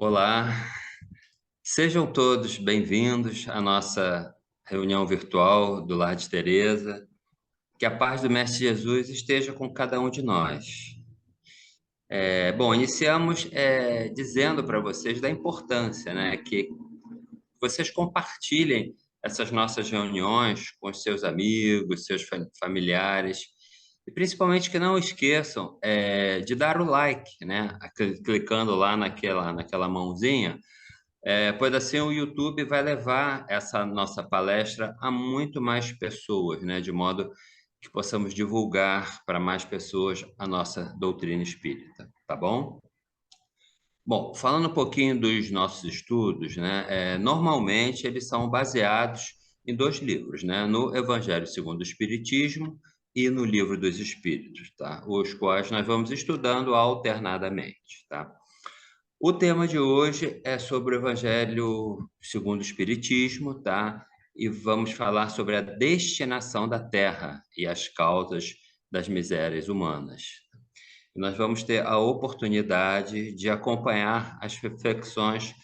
Olá, sejam todos bem-vindos à nossa reunião virtual do Lar de Teresa. Que a paz do Mestre Jesus esteja com cada um de nós. Iniciamos dizendo para vocês da importância, né, que vocês compartilhem essas nossas reuniões com os seus amigos, seus familiares, e principalmente que não esqueçam de dar o like, né, clicando lá naquela mãozinha. Pois assim o YouTube vai levar essa nossa palestra a muito mais pessoas, né? De modo que possamos divulgar para mais pessoas a nossa doutrina espírita, tá bom? Bom, falando um pouquinho dos nossos estudos, né? Normalmente eles são baseados em dois livros, né? No Evangelho segundo o Espiritismo e no Livro dos Espíritos, tá? Os quais nós vamos estudando alternadamente, tá? O tema de hoje é sobre o Evangelho segundo o Espiritismo, tá? E vamos falar sobre a destinação da Terra e as causas das misérias humanas. E nós vamos ter a oportunidade de acompanhar as reflexões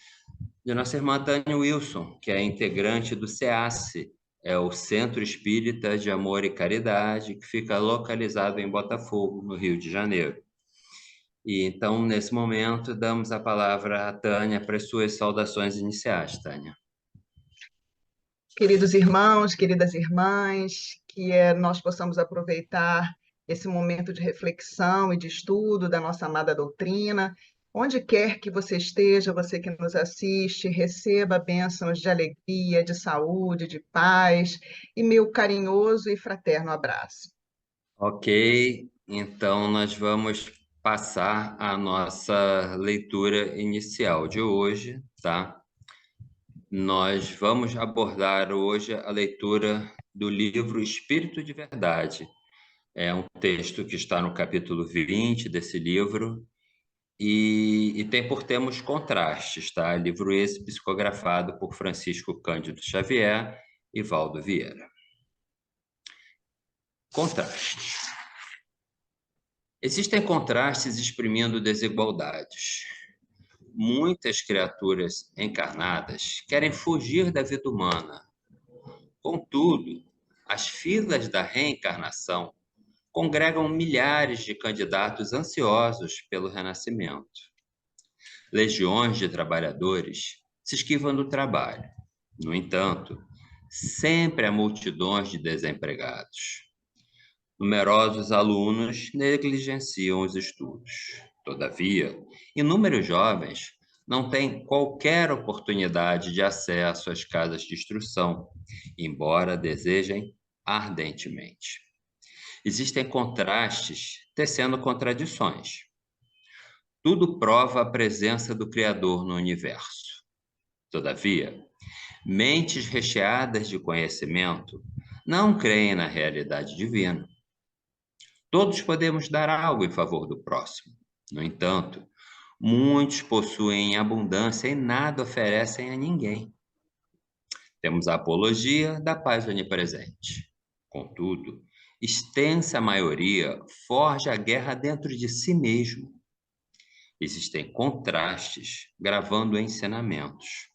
de nossa irmã Tânia Wilson, que é integrante do CEACE, é o Centro Espírita de Amor e Caridade, que fica localizado em Botafogo, no Rio de Janeiro. E então, nesse momento, damos a palavra à Tânia para as suas saudações iniciais, Tânia. Queridos irmãos, queridas irmãs, nós possamos aproveitar esse momento de reflexão e de estudo da nossa amada doutrina. Onde quer que você esteja, você que nos assiste, receba bênçãos de alegria, de saúde, de paz e meu carinhoso e fraterno abraço. Ok, então nós vamos passar a nossa leitura inicial de hoje, tá? Nós vamos abordar hoje a leitura do livro Espírito de Verdade. É um texto que está no capítulo 20 desse livro e tem por tema os contrastes, tá? Livro esse psicografado por Francisco Cândido Xavier e Valdo Vieira. Contrastes. Existem contrastes exprimindo desigualdades. Muitas criaturas encarnadas querem fugir da vida humana. Contudo, as filas da reencarnação congregam milhares de candidatos ansiosos pelo renascimento. Legiões de trabalhadores se esquivam do trabalho. No entanto, sempre há multidões de desempregados. Numerosos alunos negligenciam os estudos. Todavia, inúmeros jovens não têm qualquer oportunidade de acesso às casas de instrução, embora desejem ardentemente. Existem contrastes tecendo contradições. Tudo prova a presença do Criador no universo. Todavia, mentes recheadas de conhecimento não creem na realidade divina. Todos podemos dar algo em favor do próximo. No entanto, muitos possuem abundância e nada oferecem a ninguém. Temos a apologia da paz onipresente. Contudo, extensa maioria forja a guerra dentro de si mesmo. Existem contrastes gravando ensinamentos.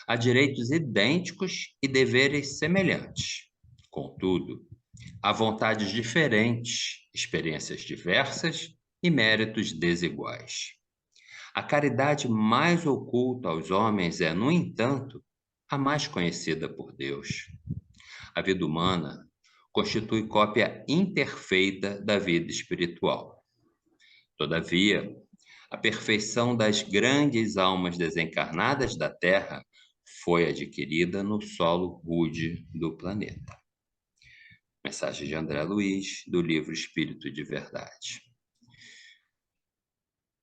Há direitos idênticos e deveres semelhantes. Contudo, há vontades diferentes, experiências diversas e méritos desiguais. A caridade mais oculta aos homens é, no entanto, a mais conhecida por Deus. A vida humana constitui cópia imperfeita da vida espiritual. Todavia, a perfeição das grandes almas desencarnadas da Terra foi adquirida no solo rude do planeta. Mensagem de André Luiz, do livro Espírito de Verdade.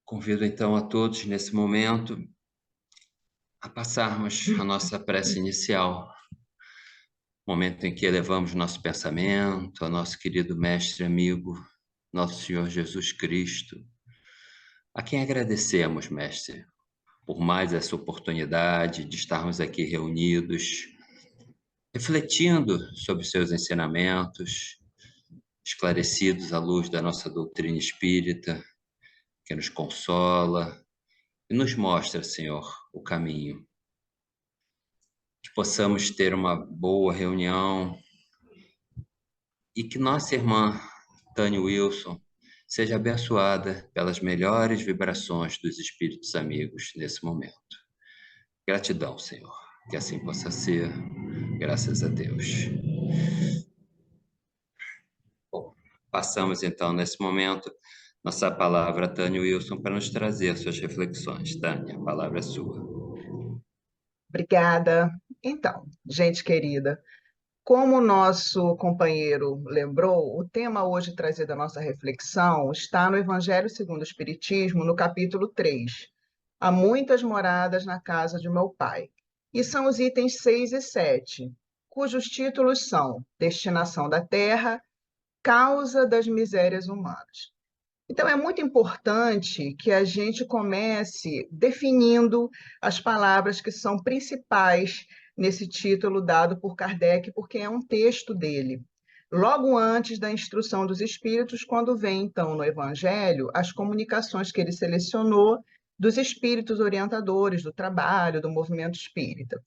Convido então a todos, nesse momento, a passarmos a nossa prece inicial, momento em que elevamos nosso pensamento ao nosso querido mestre amigo, nosso Senhor Jesus Cristo, a quem agradecemos, mestre, por mais essa oportunidade de estarmos aqui reunidos, refletindo sobre seus ensinamentos, esclarecidos à luz da nossa doutrina espírita, que nos consola e nos mostra, Senhor, o caminho. Que possamos ter uma boa reunião e que nossa irmã Tânia Wilson seja abençoada pelas melhores vibrações dos espíritos amigos nesse momento. Gratidão, Senhor. Que assim possa ser, graças a Deus. Bom, passamos então nesse momento nossa palavra a Tânia Wilson para nos trazer suas reflexões. Tânia, a palavra é sua. Obrigada. Então, gente querida, como o nosso companheiro lembrou, o tema hoje trazido à nossa reflexão está no Evangelho segundo o Espiritismo, no capítulo 3. Há muitas moradas na casa de meu pai. E são os itens 6 e 7, cujos títulos são Destinação da Terra, Causa das Misérias Humanas. Então, é muito importante que a gente comece definindo as palavras que são principais nesse título dado por Kardec, porque é um texto dele. Logo antes da instrução dos espíritos, quando vem, então, no Evangelho, as comunicações que ele selecionou dos espíritos orientadores do trabalho, do movimento espírita.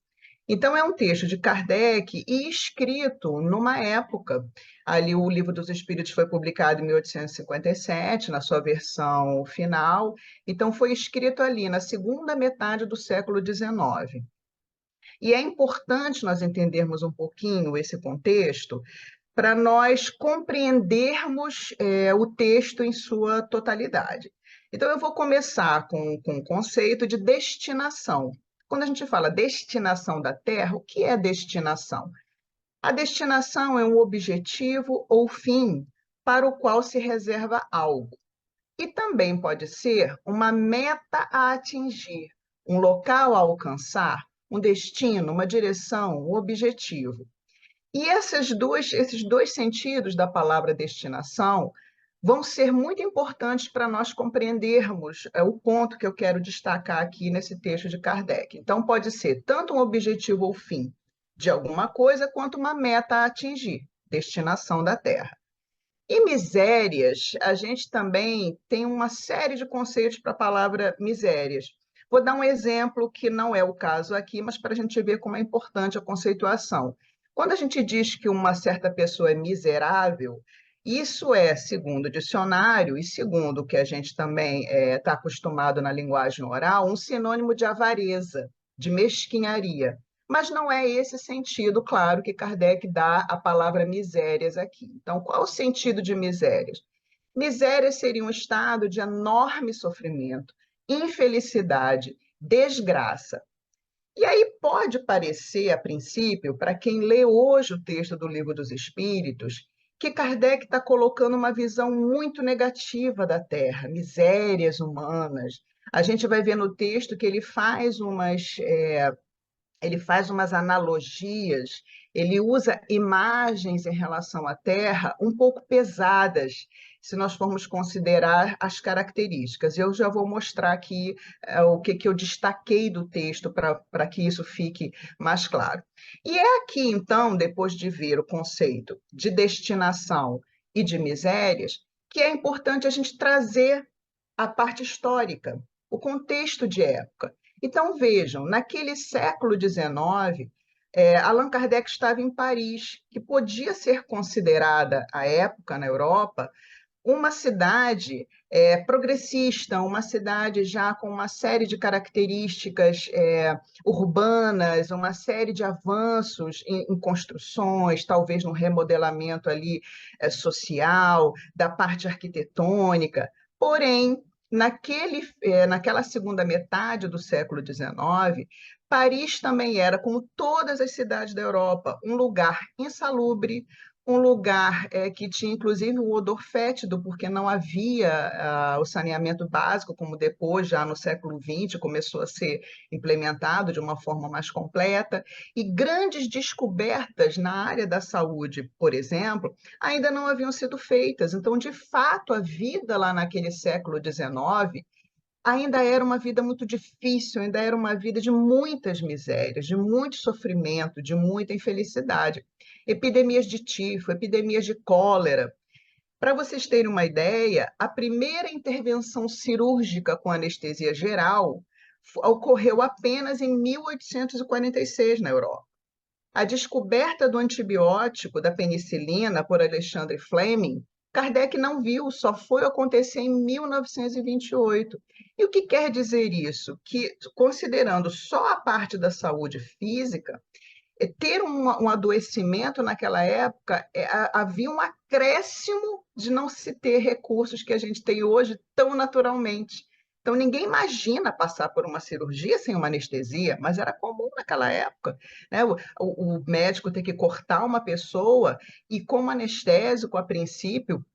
Então, é um texto de Kardec e escrito numa época. Ali, o Livro dos Espíritos foi publicado em 1857, na sua versão final. Então, foi escrito ali na segunda metade do século XIX. E é importante nós entendermos um pouquinho esse contexto para nós compreendermos o texto em sua totalidade. Então, eu vou começar com o conceito de destinação. Quando a gente fala destinação da Terra, o que é destinação? A destinação é um objetivo ou fim para o qual se reserva algo. E também pode ser uma meta a atingir, um local a alcançar, um destino, uma direção, um objetivo. E esses dois sentidos da palavra destinação vão ser muito importantes para nós compreendermos o ponto que eu quero destacar aqui nesse texto de Kardec. Então, pode ser tanto um objetivo ou fim de alguma coisa, quanto uma meta a atingir, destinação da Terra. E misérias, a gente também tem uma série de conceitos para a palavra misérias. Vou dar um exemplo que não é o caso aqui, mas para a gente ver como é importante a conceituação. Quando a gente diz que uma certa pessoa é miserável, isso é, segundo o dicionário e segundo o que a gente também está acostumado na linguagem oral, um sinônimo de avareza, de mesquinharia. Mas não é esse sentido, claro, que Kardec dá à palavra misérias aqui. Então, qual o sentido de misérias? Miséria seria um estado de enorme sofrimento, infelicidade, desgraça. E aí pode parecer, a princípio, para quem lê hoje o texto do Livro dos Espíritos, que Kardec está colocando uma visão muito negativa da Terra, misérias humanas. A gente vai ver no texto que ele faz umas analogias, ele usa imagens em relação à Terra um pouco pesadas, se nós formos considerar as características. Eu já vou mostrar aqui o que eu destaquei do texto para que isso fique mais claro. E é aqui, então, depois de ver o conceito de destinação e de misérias, que é importante a gente trazer a parte histórica, o contexto de época. Então, vejam, naquele século XIX, Allan Kardec estava em Paris, que podia ser considerada, à época, na Europa, uma cidade progressista, uma cidade já com uma série de características urbanas, uma série de avanços em construções, talvez no remodelamento ali social, da parte arquitetônica. Porém, naquela segunda metade do século XIX, Paris também era, como todas as cidades da Europa, um lugar insalubre, um lugar que tinha inclusive um odor fétido, porque não havia o saneamento básico, como depois, já no século XX, começou a ser implementado de uma forma mais completa, e grandes descobertas na área da saúde, por exemplo, ainda não haviam sido feitas. Então, de fato, a vida lá naquele século XIX ainda era uma vida muito difícil, ainda era uma vida de muitas misérias, de muito sofrimento, de muita infelicidade. Epidemias de tifo, epidemias de cólera. Para vocês terem uma ideia, a primeira intervenção cirúrgica com anestesia geral ocorreu apenas em 1846 na Europa. A descoberta do antibiótico, da penicilina, por Alexandre Fleming, Kardec não viu, só foi acontecer em 1928. E o que quer dizer isso? Que, considerando só a parte da saúde física, ter um adoecimento naquela época, havia um acréscimo de não se ter recursos que a gente tem hoje tão naturalmente. Então, ninguém imagina passar por uma cirurgia sem uma anestesia, mas era comum naquela época, né? O médico ter que cortar uma pessoa e, como anestésico, a princípio,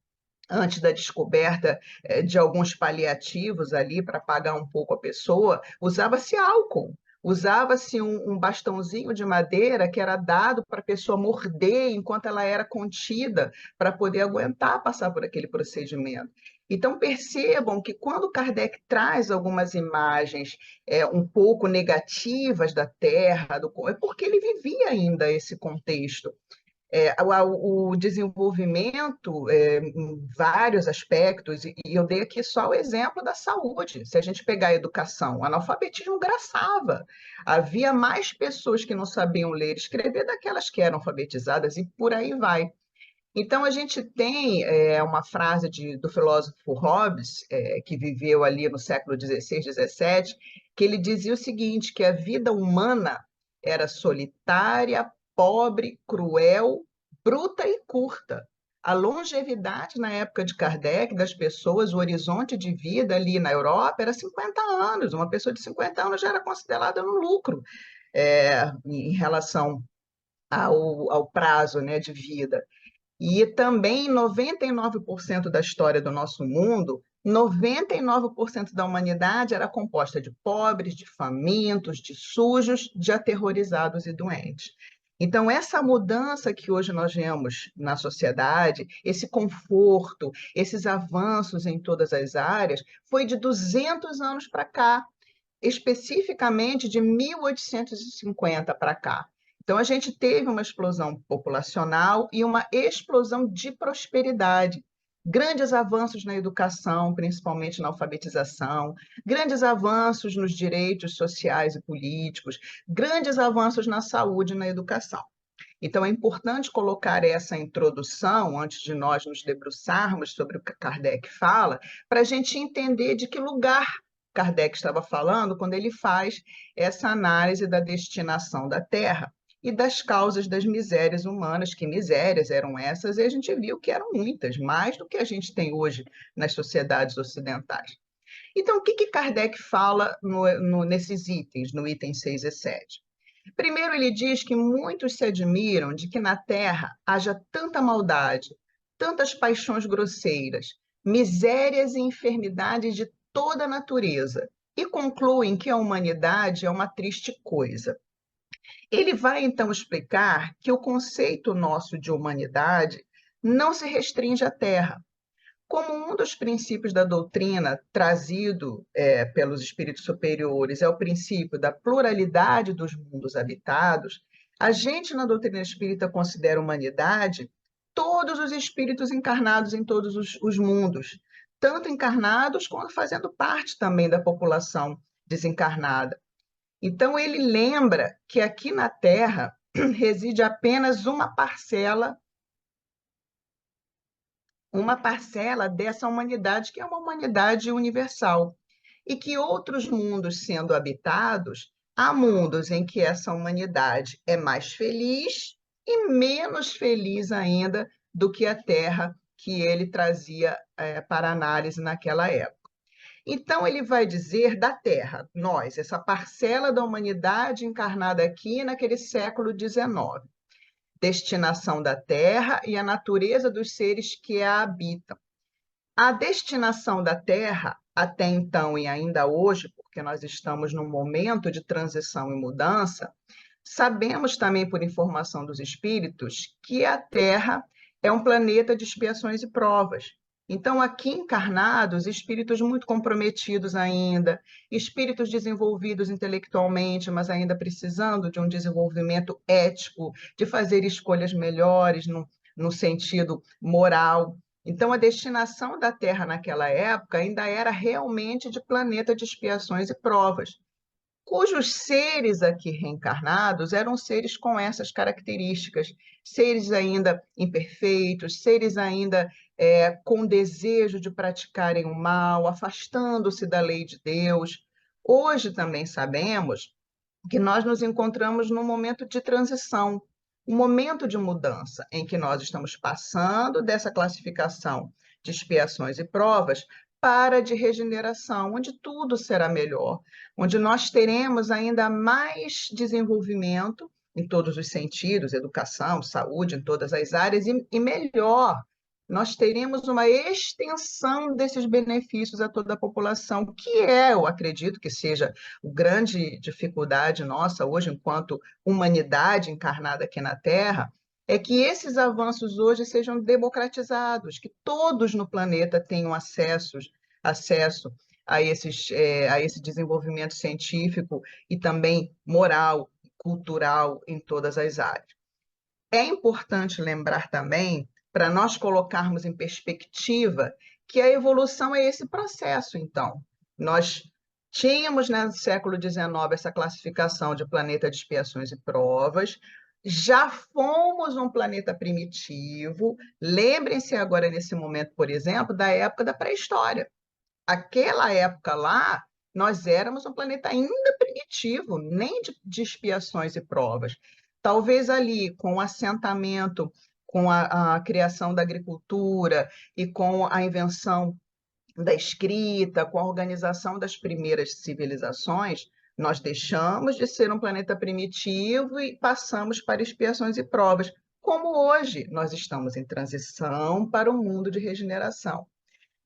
antes da descoberta de alguns paliativos ali para apagar um pouco a pessoa, usava-se álcool. Usava-se um bastãozinho de madeira que era dado para a pessoa morder enquanto ela era contida, para poder aguentar passar por aquele procedimento. Então, percebam que quando Kardec traz algumas imagens um pouco negativas da Terra, é porque ele vivia ainda esse contexto. O desenvolvimento em vários aspectos, e eu dei aqui só o exemplo da saúde. Se a gente pegar a educação, o analfabetismo graçava. Havia mais pessoas que não sabiam ler e escrever daquelas que eram alfabetizadas, e por aí vai. Então, a gente tem uma frase do filósofo Hobbes, que viveu ali no século XVI, XVII, que ele dizia o seguinte, que a vida humana era solitária, pobre, cruel, bruta e curta. A longevidade na época de Kardec das pessoas, o horizonte de vida ali na Europa era 50 anos. Uma pessoa de 50 anos já era considerada no lucro em relação ao prazo, né, de vida. E também 99% da história do nosso mundo, 99% da humanidade era composta de pobres, de famintos, de sujos, de aterrorizados e doentes. Então, essa mudança que hoje nós vemos na sociedade, esse conforto, esses avanços em todas as áreas, foi de 200 anos para cá, especificamente de 1850 para cá. Então, a gente teve uma explosão populacional e uma explosão de prosperidade. Grandes avanços na educação, principalmente na alfabetização, grandes avanços nos direitos sociais e políticos, grandes avanços na saúde e na educação. Então, é importante colocar essa introdução, antes de nós nos debruçarmos sobre o que Kardec fala, para a gente entender de que lugar Kardec estava falando quando ele faz essa análise da destinação da Terra e das causas das misérias humanas. Que misérias eram essas? E a gente viu que eram muitas, mais do que a gente tem hoje nas sociedades ocidentais. Então, o que Kardec fala nesses itens, no item 6 e 7? Primeiro, ele diz que muitos se admiram de que na Terra haja tanta maldade, tantas paixões grosseiras, misérias e enfermidades de toda a natureza, e concluem que a humanidade é uma triste coisa. Ele vai então explicar que o conceito nosso de humanidade não se restringe à Terra. Como um dos princípios da doutrina trazido pelos espíritos superiores é o princípio da pluralidade dos mundos habitados, a gente na doutrina espírita considera humanidade todos os espíritos encarnados em todos os mundos, tanto encarnados quanto fazendo parte também da população desencarnada. Então, ele lembra que aqui na Terra reside apenas uma parcela dessa humanidade, que é uma humanidade universal, e que outros mundos sendo habitados, há mundos em que essa humanidade é mais feliz e menos feliz ainda do que a Terra que ele trazia para análise naquela época. Então, ele vai dizer da Terra, nós, essa parcela da humanidade encarnada aqui naquele século XIX, destinação da Terra e a natureza dos seres que a habitam. A destinação da Terra, até então e ainda hoje, porque nós estamos num momento de transição e mudança, sabemos também, por informação dos espíritos, que a Terra é um planeta de expiações e provas. Então, aqui encarnados, espíritos muito comprometidos ainda, espíritos desenvolvidos intelectualmente, mas ainda precisando de um desenvolvimento ético, de fazer escolhas melhores no sentido moral. Então, a destinação da Terra naquela época ainda era realmente de planeta de expiações e provas. cujos seres aqui reencarnados eram seres com essas características, seres ainda imperfeitos, seres ainda com desejo de praticarem o mal, afastando-se da lei de Deus. Hoje também sabemos que nós nos encontramos num momento de transição, um momento de mudança, em que nós estamos passando dessa classificação de expiações e provas para a de regeneração, onde tudo será melhor, onde nós teremos ainda mais desenvolvimento em todos os sentidos, educação, saúde, em todas as áreas, e melhor, nós teremos uma extensão desses benefícios a toda a população, que eu acredito que seja a grande dificuldade nossa hoje, enquanto humanidade encarnada aqui na Terra, é que esses avanços hoje sejam democratizados, que todos no planeta tenham acesso a esse desenvolvimento científico e também moral, cultural em todas as áreas. É importante lembrar também, para nós colocarmos em perspectiva, que a evolução é esse processo, então. Nós tínhamos, né, no século XIX, essa classificação de planeta de expiações e provas, já fomos um planeta primitivo. Lembrem-se agora, nesse momento, por exemplo, da época da pré-história. Aquela época lá, nós éramos um planeta ainda primitivo, nem de expiações e provas. Talvez ali, com o assentamento, com a criação da agricultura e com a invenção da escrita, com a organização das primeiras civilizações, nós deixamos de ser um planeta primitivo e passamos para expiações e provas. Como hoje nós estamos em transição para um mundo de regeneração.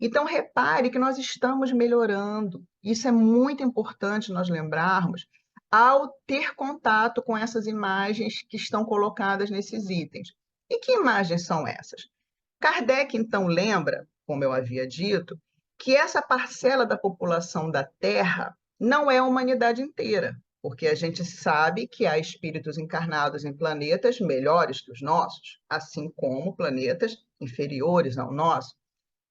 Então, repare que nós estamos melhorando. Isso é muito importante nós lembrarmos ao ter contato com essas imagens que estão colocadas nesses itens. E que imagens são essas? Kardec, então, lembra, como eu havia dito, que essa parcela da população da Terra não é a humanidade inteira, porque a gente sabe que há espíritos encarnados em planetas melhores que os nossos, assim como planetas inferiores ao nosso.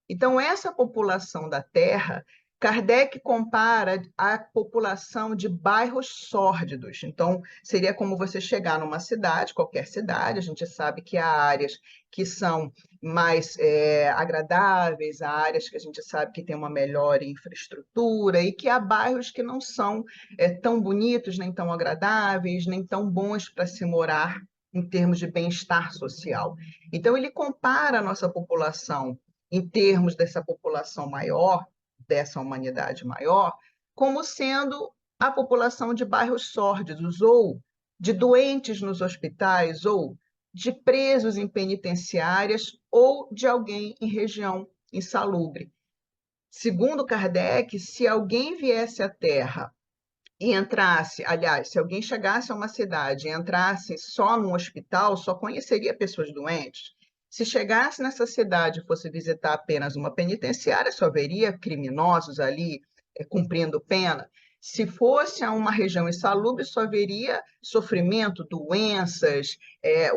Então, essa população da Terra, Kardec compara à população de bairros sórdidos. Então, seria como você chegar numa cidade, qualquer cidade, a gente sabe que há áreas que são mais agradáveis, há áreas que a gente sabe que tem uma melhor infraestrutura, e que há bairros que não são tão bonitos, nem tão agradáveis, nem tão bons para se morar em termos de bem-estar social. Então, ele compara a nossa população em termos dessa população maior, dessa humanidade maior, como sendo a população de bairros sórdidos, ou de doentes nos hospitais, ou de presos em penitenciárias, ou de alguém em região insalubre. Segundo Kardec, se alguém viesse à Terra e entrasse, aliás, se alguém chegasse a uma cidade e entrasse só num hospital, só conheceria pessoas doentes. Se chegasse nessa cidade e fosse visitar apenas uma penitenciária, só veria criminosos ali cumprindo pena. Se fosse a uma região insalubre, só veria sofrimento, doenças,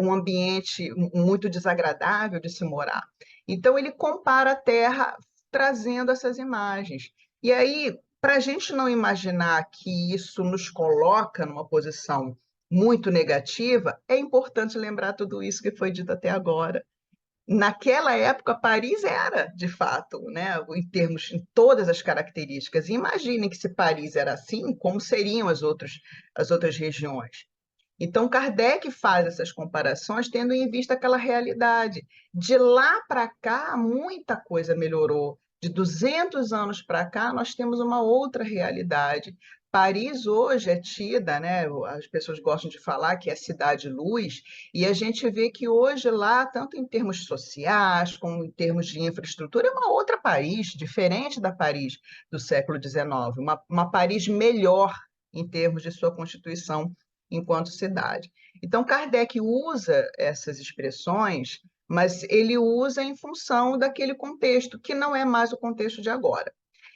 um ambiente muito desagradável de se morar. Então, ele compara a Terra trazendo essas imagens. E aí, para a gente não imaginar que isso nos coloca numa posição muito negativa, é importante lembrar tudo isso que foi dito até agora. Naquela época, Paris era, de fato, né, em todas as características. Imaginem que se Paris era assim, como seriam as outras regiões. Então, Kardec faz essas comparações tendo em vista aquela realidade. De lá para cá, muita coisa melhorou. De 200 anos para cá, nós temos uma outra realidade. Paris hoje é tida, né? As pessoas gostam de falar que é cidade-luz, e a gente vê que hoje lá, tanto em termos sociais como em termos de infraestrutura, é uma outra Paris, diferente da Paris do século XIX, uma Paris melhor em termos de sua constituição enquanto cidade. Então, Kardec usa essas expressões, mas ele usa em função daquele contexto, que não é mais o contexto de agora.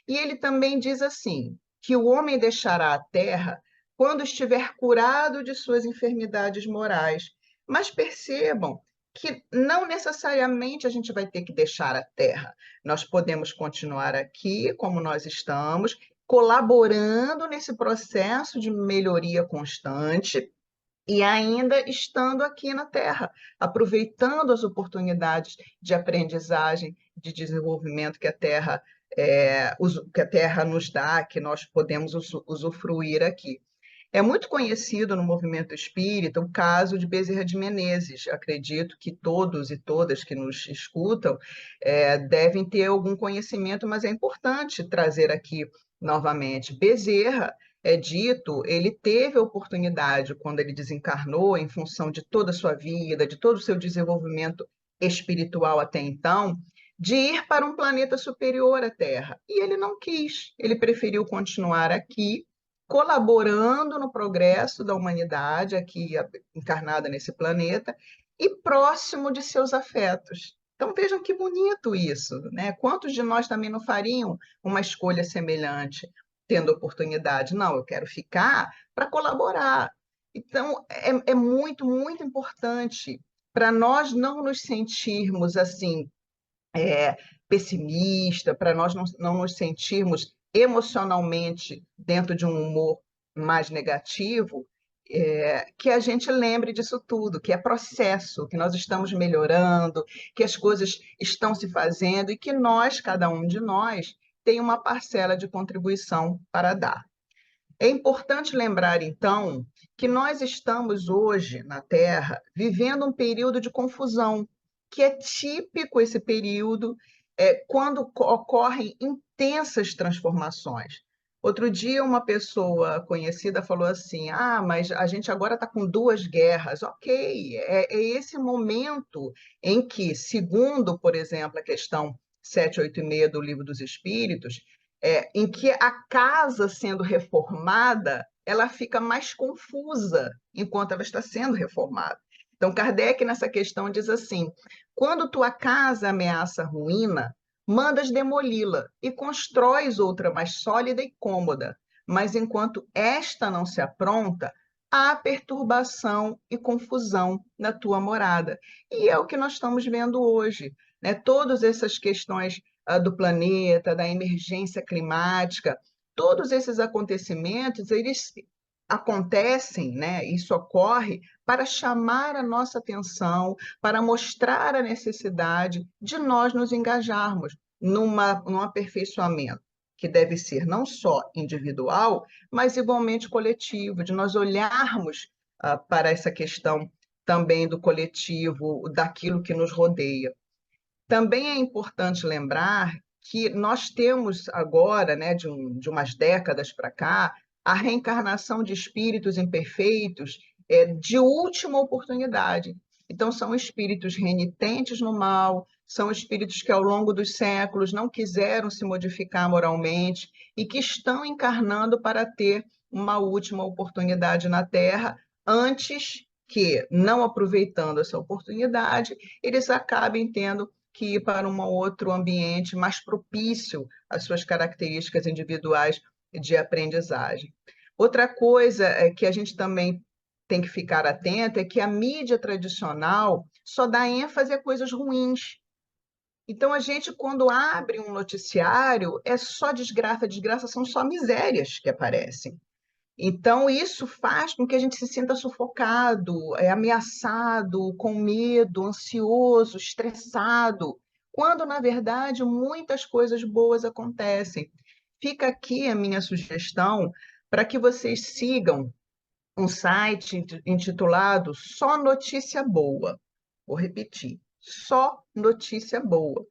E ele também diz assim, que o homem deixará a terra quando estiver curado de suas enfermidades morais. Mas percebam que não necessariamente a gente vai ter que deixar a terra. Nós podemos continuar aqui como nós estamos colaborando nesse processo de melhoria constante e ainda estando aqui na Terra, aproveitando as oportunidades de aprendizagem, de desenvolvimento que a Terra, que a Terra nos dá, que nós podemos usufruir aqui. É muito conhecido no movimento espírita o caso de Bezerra de Menezes. Acredito que todos e todas que nos escutam devem ter algum conhecimento, mas é importante trazer aqui novamente. Bezerra, é dito, ele teve a oportunidade, quando ele desencarnou, em função de toda a sua vida, de todo o seu desenvolvimento espiritual até então, de ir para um planeta superior à Terra. E ele não quis, ele preferiu continuar aqui colaborando no progresso da humanidade, aqui encarnada nesse planeta, e próximo de seus afetos. Então vejam que bonito isso, né? Quantos de nós também não fariam uma escolha semelhante, tendo oportunidade? Não, eu quero ficar para colaborar. Então é muito, muito importante para nós não nos sentirmos assim pessimista, para nós não nos sentirmos emocionalmente dentro de um humor mais negativo, que a gente lembre disso tudo, que é processo, que nós estamos melhorando, que as coisas estão se fazendo e que nós, cada um de nós, tem uma parcela de contribuição para dar. É importante lembrar, então, que nós estamos hoje na Terra vivendo um período de confusão, que é típico esse período quando ocorrem intensas transformações. Outro dia, uma pessoa conhecida falou assim: Ah, mas a gente agora está com duas guerras. Ok, é esse momento em que, segundo, por exemplo, a questão 786 do Livro dos Espíritos, em que a casa sendo reformada, ela fica mais confusa enquanto ela está sendo reformada. Então, Kardec, nessa questão, diz assim: quando tua casa ameaça a ruína, mandas demoli-la e constróis outra mais sólida e cômoda. Mas enquanto esta não se apronta, há perturbação e confusão na tua morada. E é o que nós estamos vendo hoje, né? Todas essas questões do planeta, da emergência climática, todos esses acontecimentos, eles acontecem, né? Isso ocorre para chamar a nossa atenção, para mostrar a necessidade de nós nos engajarmos num aperfeiçoamento que deve ser não só individual, mas igualmente coletivo, de nós olharmos para essa questão também do coletivo, daquilo que nos rodeia. Também é importante lembrar que nós temos agora, né, de umas décadas para cá, a reencarnação de espíritos imperfeitos de última oportunidade. Então, são espíritos renitentes no mal, são espíritos que ao longo dos séculos não quiseram se modificar moralmente e que estão encarnando para ter uma última oportunidade na Terra, antes que, não aproveitando essa oportunidade, eles acabem tendo que ir para um outro ambiente mais propício às suas características individuais de aprendizagem. Outra coisa que a gente também tem que ficar atento é que a mídia tradicional só dá ênfase a coisas ruins. Então, a gente, quando abre um noticiário, é só desgraça, desgraça são só misérias que aparecem. Então, isso faz com que a gente se sinta sufocado, ameaçado, com medo, ansioso, estressado, quando, na verdade, muitas coisas boas acontecem. Fica aqui a minha sugestão para que vocês sigam um site intitulado Só Notícia Boa. Vou repetir, Só Notícia Boa.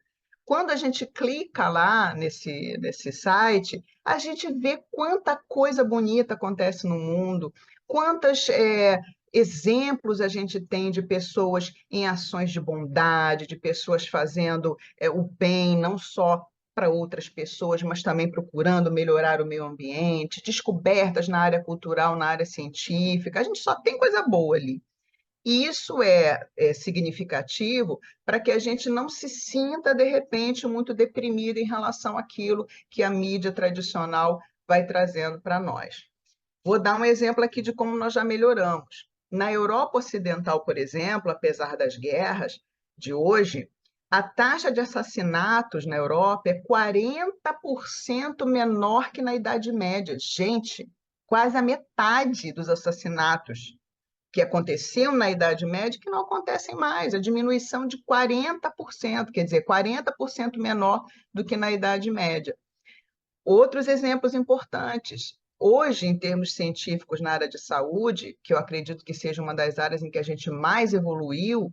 Quando a gente clica lá nesse site, a gente vê quanta coisa bonita acontece no mundo, quantos exemplos a gente tem de pessoas em ações de bondade, de pessoas fazendo o bem, não só para outras pessoas, mas também procurando melhorar o meio ambiente, descobertas na área cultural, na área científica. A gente só tem coisa boa ali. E isso é significativo para que a gente não se sinta, de repente, muito deprimido em relação àquilo que a mídia tradicional vai trazendo para nós. Vou dar um exemplo aqui de como nós já melhoramos. Na Europa Ocidental, por exemplo, apesar das guerras de hoje, A taxa de assassinatos na Europa é 40% menor que na Idade Média. Gente, quase a metade dos assassinatos que aconteciam na Idade Média que não acontecem mais. A diminuição de 40%, quer dizer, 40% menor do que na Idade Média. Outros exemplos importantes. Hoje, em termos científicos na área de saúde, que eu acredito que seja uma das áreas em que a gente mais evoluiu,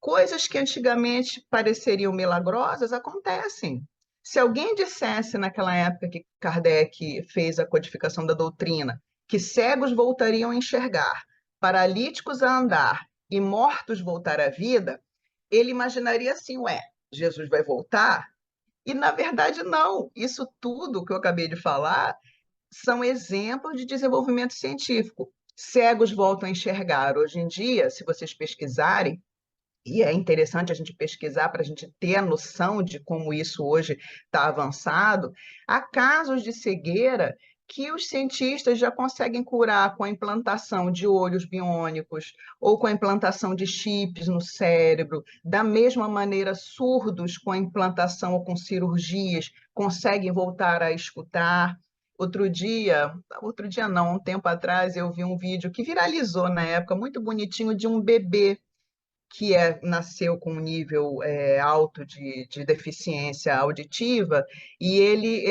coisas que antigamente pareceriam milagrosas acontecem. Se alguém dissesse naquela época que Kardec fez a codificação da doutrina, que cegos voltariam a enxergar, paralíticos a andar e mortos voltar à vida, ele imaginaria assim: ué, Jesus vai voltar? E na verdade não. Isso tudo que eu acabei de falar são exemplos de desenvolvimento científico. Cegos voltam a enxergar. Hoje em dia, se vocês pesquisarem, e é interessante a gente pesquisar para a gente ter a noção de como isso hoje está avançado. Há casos de cegueira que os cientistas já conseguem curar com a implantação de olhos biônicos ou com a implantação de chips no cérebro. Da mesma maneira, surdos com a implantação ou com cirurgias conseguem voltar a escutar. Outro dia não, um tempo atrás eu vi um vídeo que viralizou na época, muito bonitinho, de um bebê que nasceu com um nível alto de deficiência auditiva, e ele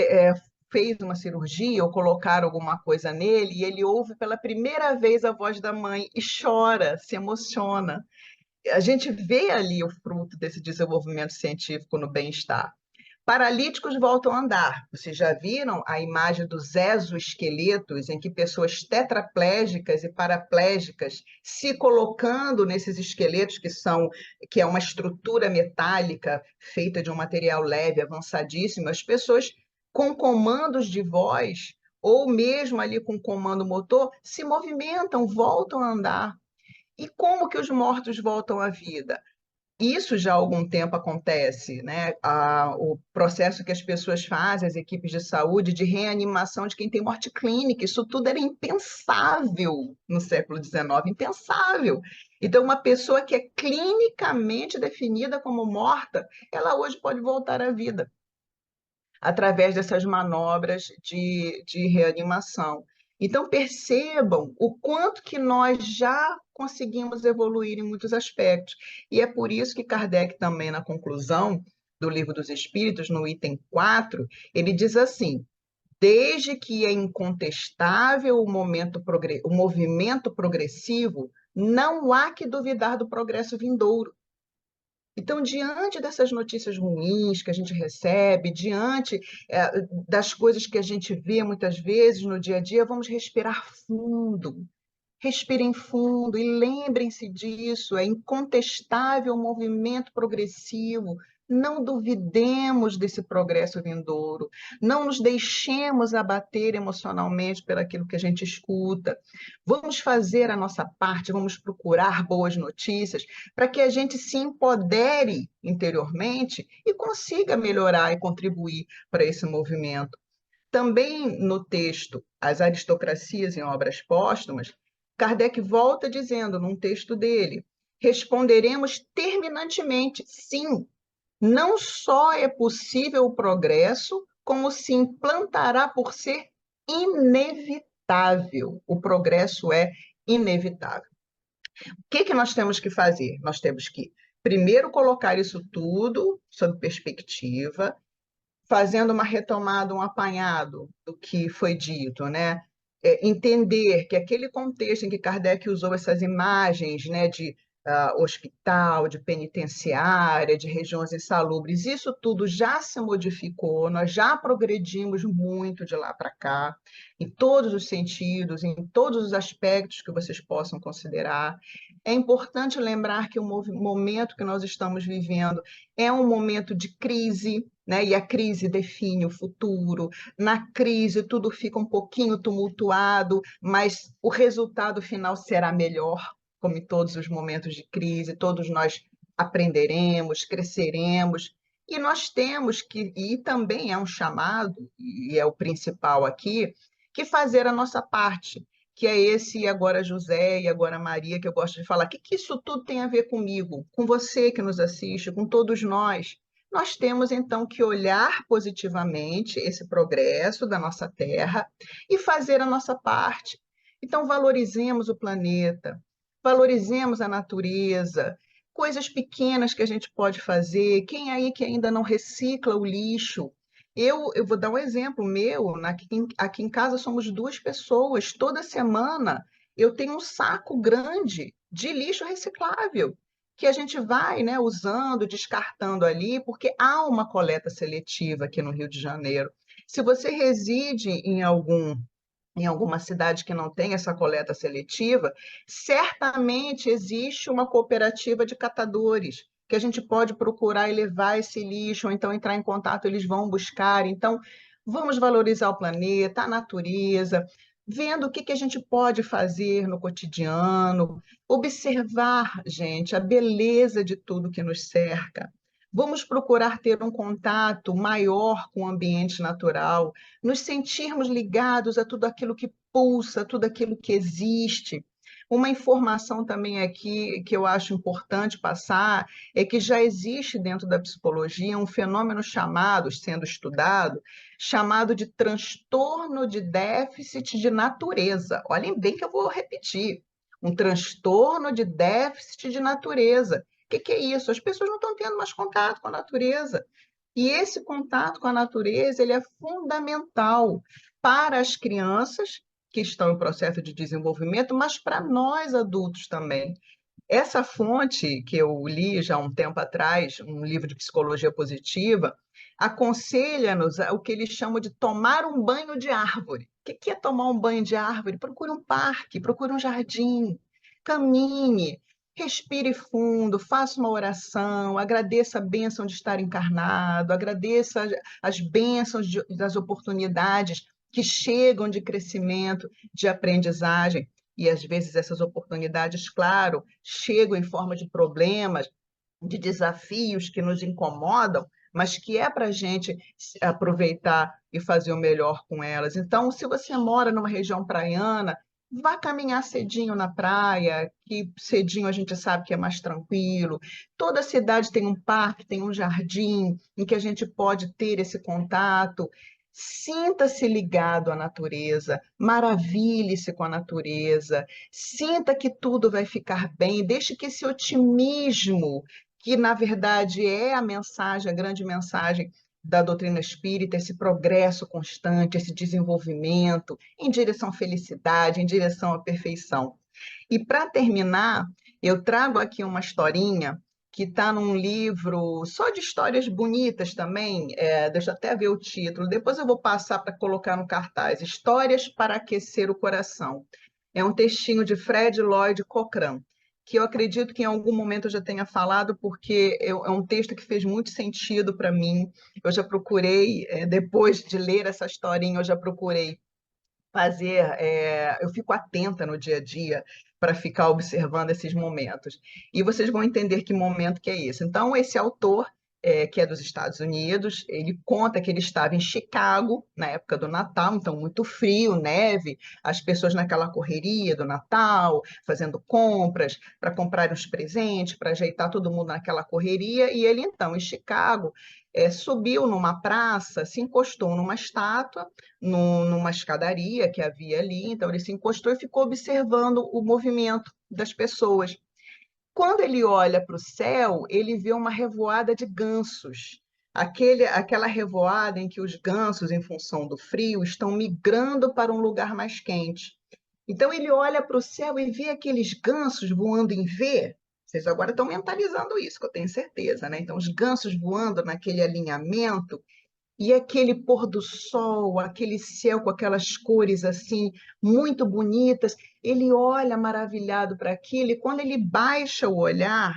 fez uma cirurgia ou colocaram alguma coisa nele, e ele ouve pela primeira vez a voz da mãe e chora, se emociona. A gente vê ali o fruto desse desenvolvimento científico no bem-estar. Paralíticos voltam a andar. Vocês já viram a imagem dos exoesqueletos, em que pessoas tetraplégicas e paraplégicas se colocando nesses esqueletos que é uma estrutura metálica feita de um material leve, avançadíssimo, as pessoas com comandos de voz ou mesmo ali com comando motor se movimentam, voltam a andar. E como que os mortos voltam à vida? Isso já há algum tempo acontece, né? O processo que as pessoas fazem, as equipes de saúde, de reanimação de quem tem morte clínica, isso tudo era impensável no século XIX, impensável. Então, uma pessoa que é clinicamente definida como morta, ela hoje pode voltar à vida através dessas manobras de reanimação. Então, percebam o quanto que nós já conseguimos evoluir em muitos aspectos. E é por isso que Kardec, também, na conclusão do Livro dos Espíritos, no item 4, ele diz assim: desde que é incontestável o movimento progressivo, não há que duvidar do progresso vindouro. Então, diante dessas notícias ruins que a gente recebe, diante das coisas que a gente vê muitas vezes no dia a dia, vamos respirar fundo. Respirem fundo e lembrem-se disso, é incontestável o movimento progressivo. Não duvidemos desse progresso vindouro, não nos deixemos abater emocionalmente por aquilo que a gente escuta. Vamos fazer a nossa parte, vamos procurar boas notícias para que a gente se empodere interiormente e consiga melhorar e contribuir para esse movimento. Também no texto As Aristocracias em Obras Póstumas, Kardec volta dizendo, num texto dele: responderemos terminantemente, sim, não só é possível o progresso, como se implantará por ser inevitável. O progresso é inevitável. O que nós temos que fazer? Nós temos que, primeiro, colocar isso tudo sob perspectiva, fazendo uma retomada, um apanhado do que foi dito, né? Entender que aquele contexto em que Kardec usou essas imagens, né, de hospital, de penitenciária, de regiões insalubres, isso tudo já se modificou, nós já progredimos muito de lá para cá, em todos os sentidos, em todos os aspectos que vocês possam considerar. É importante lembrar que o momento que nós estamos vivendo é um momento de crise, né? E a crise define o futuro. Na crise, tudo fica um pouquinho tumultuado, mas o resultado final será melhor, como em todos os momentos de crise, todos nós aprenderemos, cresceremos. E nós temos que, e também é um chamado, e é o principal aqui, que fazer a nossa parte, que é esse e agora José e agora Maria, que eu gosto de falar. O que que isso tudo tem a ver comigo, com você que nos assiste, com todos nós? Nós temos então que olhar positivamente esse progresso da nossa Terra e fazer a nossa parte. Então, valorizemos o planeta, valorizemos a natureza, coisas pequenas que a gente pode fazer. Quem aí que ainda não recicla o lixo? Eu vou dar um exemplo meu. Aqui em casa somos duas pessoas. Toda semana eu tenho um saco grande de lixo reciclável que a gente vai, né, usando, descartando ali, porque há uma coleta seletiva aqui no Rio de Janeiro. Se você reside em alguma cidade que não tem essa coleta seletiva, certamente existe uma cooperativa de catadores que a gente pode procurar e levar esse lixo, ou então entrar em contato, eles vão buscar. Então, vamos valorizar o planeta, a natureza, vendo o que que a gente pode fazer no cotidiano, observar, gente, a beleza de tudo que nos cerca. Vamos procurar ter um contato maior com o ambiente natural, nos sentirmos ligados a tudo aquilo que pulsa, tudo aquilo que existe. Uma informação também aqui que eu acho importante passar é que já existe dentro da psicologia um fenômeno chamado, sendo estudado, chamado de transtorno de déficit de natureza. Olhem bem que eu vou repetir. Um transtorno de déficit de natureza. O que que é isso? As pessoas não estão tendo mais contato com a natureza. E esse contato com a natureza, ele é fundamental para as crianças que estão em processo de desenvolvimento, mas para nós adultos também. Essa fonte que eu li já há um tempo atrás, um livro de psicologia positiva, aconselha-nos o que eles chamam de tomar um banho de árvore. O que é tomar um banho de árvore? Procure um parque, procure um jardim, caminhe, respire fundo, faça uma oração, agradeça a bênção de estar encarnado, agradeça as bênçãos das oportunidades que chegam de crescimento, de aprendizagem. E às vezes essas oportunidades, claro, chegam em forma de problemas, de desafios que nos incomodam, mas que é para a gente aproveitar e fazer o melhor com elas. Então, se você mora numa região praiana, vá caminhar cedinho na praia, que cedinho a gente sabe que é mais tranquilo. Toda cidade tem um parque, tem um jardim em que a gente pode ter esse contato. Sinta-se ligado à natureza, maravilhe-se com a natureza, sinta que tudo vai ficar bem, deixe que esse otimismo, que na verdade é a mensagem, a grande mensagem da doutrina espírita, esse progresso constante, esse desenvolvimento em direção à felicidade, em direção à perfeição. E para terminar, eu trago aqui uma historinha que está num livro só de histórias bonitas também, deixa eu até ver o título, depois eu vou passar para colocar no cartaz, Histórias para Aquecer o Coração. É um textinho de Fred Lloyd Cochrane, que eu acredito que em algum momento eu já tenha falado, porque é um texto que fez muito sentido para mim. Eu já procurei, depois de ler essa historinha, eu já procurei fazer, eu fico atenta no dia a dia para ficar observando esses momentos. E vocês vão entender que momento que é esse. Então, esse autor, que é dos Estados Unidos, ele conta que ele estava em Chicago na época do Natal, então muito frio, neve, as pessoas naquela correria do Natal, fazendo compras, para comprar os presentes, para ajeitar todo mundo naquela correria, e ele então, em Chicago, subiu numa praça, se encostou numa estátua, numa escadaria que havia ali, então ele se encostou e ficou observando o movimento das pessoas. Quando ele olha para o céu, ele vê uma revoada de gansos. Aquela revoada em que os gansos, em função do frio, estão migrando para um lugar mais quente. Então ele olha para o céu e vê aqueles gansos voando em V. Vocês agora estão mentalizando isso, que eu tenho certeza, né? Então, os gansos voando naquele alinhamento, e aquele pôr do sol, aquele céu com aquelas cores assim muito bonitas, ele olha maravilhado para aquilo e quando ele baixa o olhar,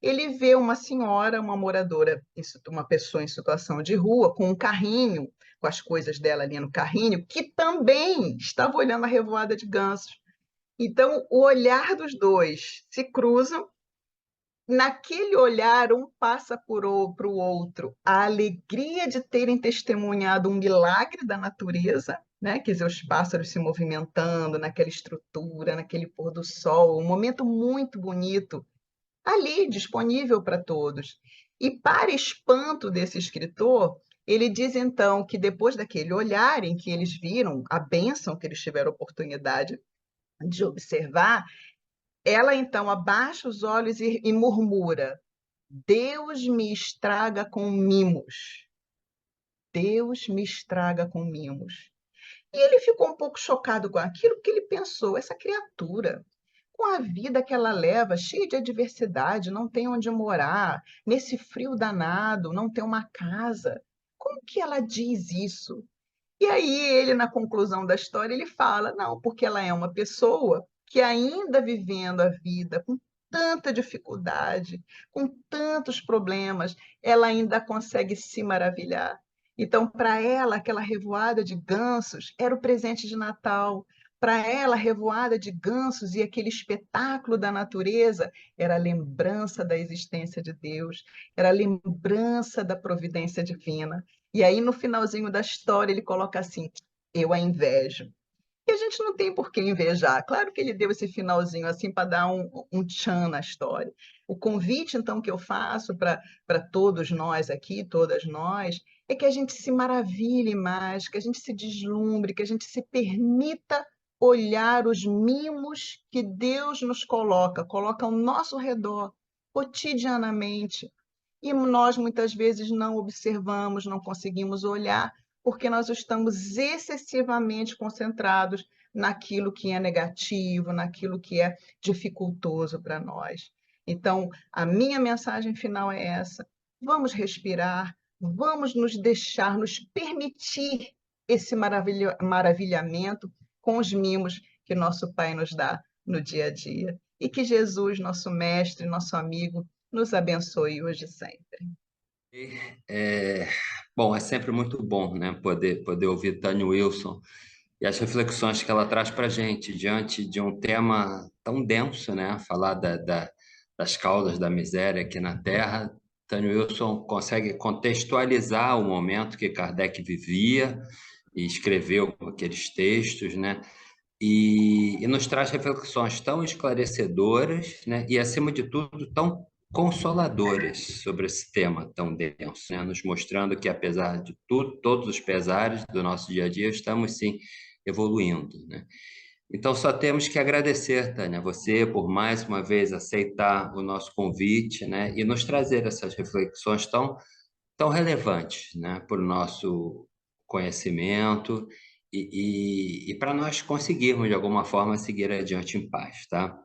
ele vê uma senhora, uma moradora, uma pessoa em situação de rua, com um carrinho, com as coisas dela ali no carrinho, que também estava olhando a revoada de gansos. Então, o olhar dos dois se cruzam naquele olhar, um passa para o outro a alegria de terem testemunhado um milagre da natureza, né? Quer dizer, os pássaros se movimentando naquela estrutura, naquele pôr do sol, um momento muito bonito, ali, disponível para todos. E, para espanto desse escritor, ele diz então que depois daquele olhar em que eles viram a bênção que eles tiveram oportunidade de observar, ela então abaixa os olhos e murmura: Deus me estraga com mimos. Deus me estraga com mimos. E ele ficou um pouco chocado com aquilo, porque ele pensou: essa criatura, com a vida que ela leva, cheia de adversidade, não tem onde morar, nesse frio danado, não tem uma casa. Como que ela diz isso? E aí ele, na conclusão da história, ele fala: não, porque ela é uma pessoa que ainda vivendo a vida com tanta dificuldade, com tantos problemas, ela ainda consegue se maravilhar. Então, para ela, aquela revoada de gansos era o presente de Natal. Para ela, a revoada de gansos e aquele espetáculo da natureza era a lembrança da existência de Deus, era a lembrança da providência divina. E aí, no finalzinho da história, ele coloca assim: eu a invejo. E a gente não tem por que invejar. Claro que ele deu esse finalzinho assim para dar um tchan na história. O convite, então, que eu faço para todos nós aqui, todas nós, é que a gente se maravilhe mais, que a gente se deslumbre, que a gente se permita olhar os mimos que Deus nos coloca ao nosso redor, cotidianamente. E nós muitas vezes não observamos, não conseguimos olhar, porque nós estamos excessivamente concentrados naquilo que é negativo, naquilo que é dificultoso para nós. Então, a minha mensagem final é essa: vamos respirar, vamos nos deixar, nos permitir esse maravilhamento com os mimos que nosso Pai nos dá no dia a dia. E que Jesus, nosso mestre, nosso amigo, nos abençoe hoje e sempre. É, bom, é sempre muito bom, né, poder ouvir Tânia Wilson e as reflexões que ela traz para a gente diante de um tema tão denso, né, falar das causas da miséria aqui na Terra. Tânia Wilson consegue contextualizar o momento que Kardec vivia e escreveu aqueles textos, né, e nos traz reflexões tão esclarecedoras, né, e, acima de tudo, tão consoladoras sobre esse tema tão denso, né, nos mostrando que, apesar de tudo, todos os pesares do nosso dia a dia, estamos, sim, evoluindo, né? Então, só temos que agradecer, Tânia, você por mais uma vez aceitar o nosso convite, né, e nos trazer essas reflexões tão relevantes, né, para o nosso conhecimento e para nós conseguirmos, de alguma forma, seguir adiante em paz, tá?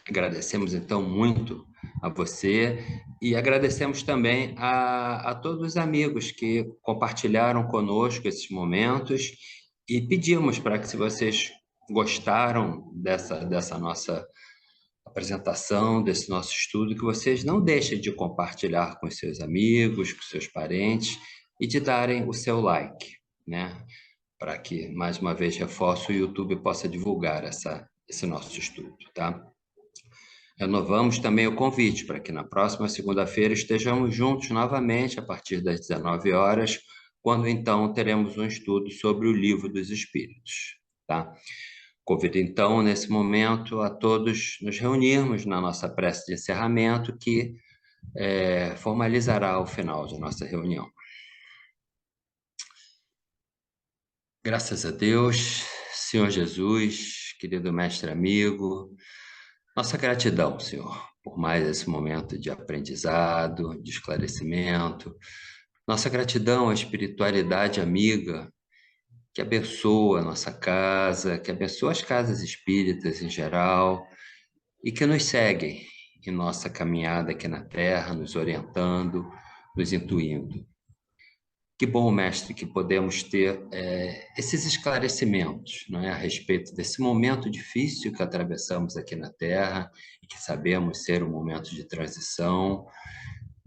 Agradecemos, então, muito a você e agradecemos também a todos os amigos que compartilharam conosco esses momentos e pedimos para que, se vocês gostaram dessa nossa apresentação, desse nosso estudo, que vocês não deixem de compartilhar com seus amigos, com seus parentes e de darem o seu like, né? Para que, mais uma vez, reforço, o YouTube possa divulgar esse nosso estudo, tá? Renovamos também o convite para que na próxima segunda-feira estejamos juntos novamente a partir das 19 horas, quando então teremos um estudo sobre o Livro dos Espíritos, tá? Convido então, nesse momento, a todos nos reunirmos na nossa prece de encerramento, que formalizará o final de nossa reunião. Graças a Deus, Senhor Jesus, querido mestre amigo, nossa gratidão, Senhor, por mais esse momento de aprendizado, de esclarecimento. Nossa gratidão à espiritualidade amiga que abençoa a nossa casa, que abençoa as casas espíritas em geral e que nos seguem em nossa caminhada aqui na Terra, nos orientando, nos intuindo. Que bom, mestre, que podemos ter esses esclarecimentos, não é, a respeito desse momento difícil que atravessamos aqui na Terra e que sabemos ser um momento de transição.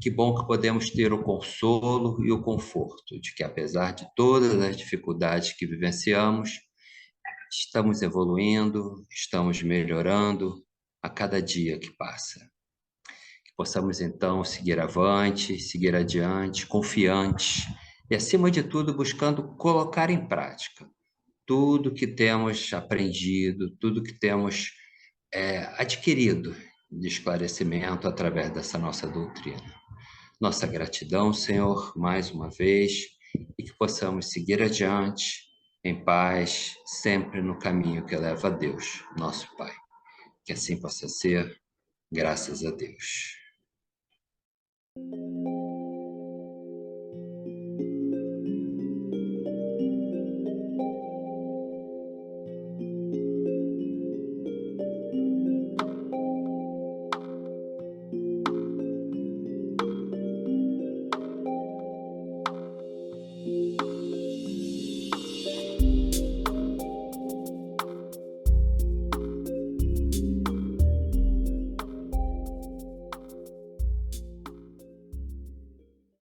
Que bom que podemos ter o consolo e o conforto de que, apesar de todas as dificuldades que vivenciamos, estamos evoluindo, estamos melhorando a cada dia que passa. Que possamos, então, seguir avante, seguir adiante, confiantes e, acima de tudo, buscando colocar em prática tudo que temos aprendido, tudo que temos adquirido de esclarecimento através dessa nossa doutrina. Nossa gratidão, Senhor, mais uma vez, e que possamos seguir adiante, em paz, sempre no caminho que leva a Deus, nosso Pai. Que assim possa ser, graças a Deus.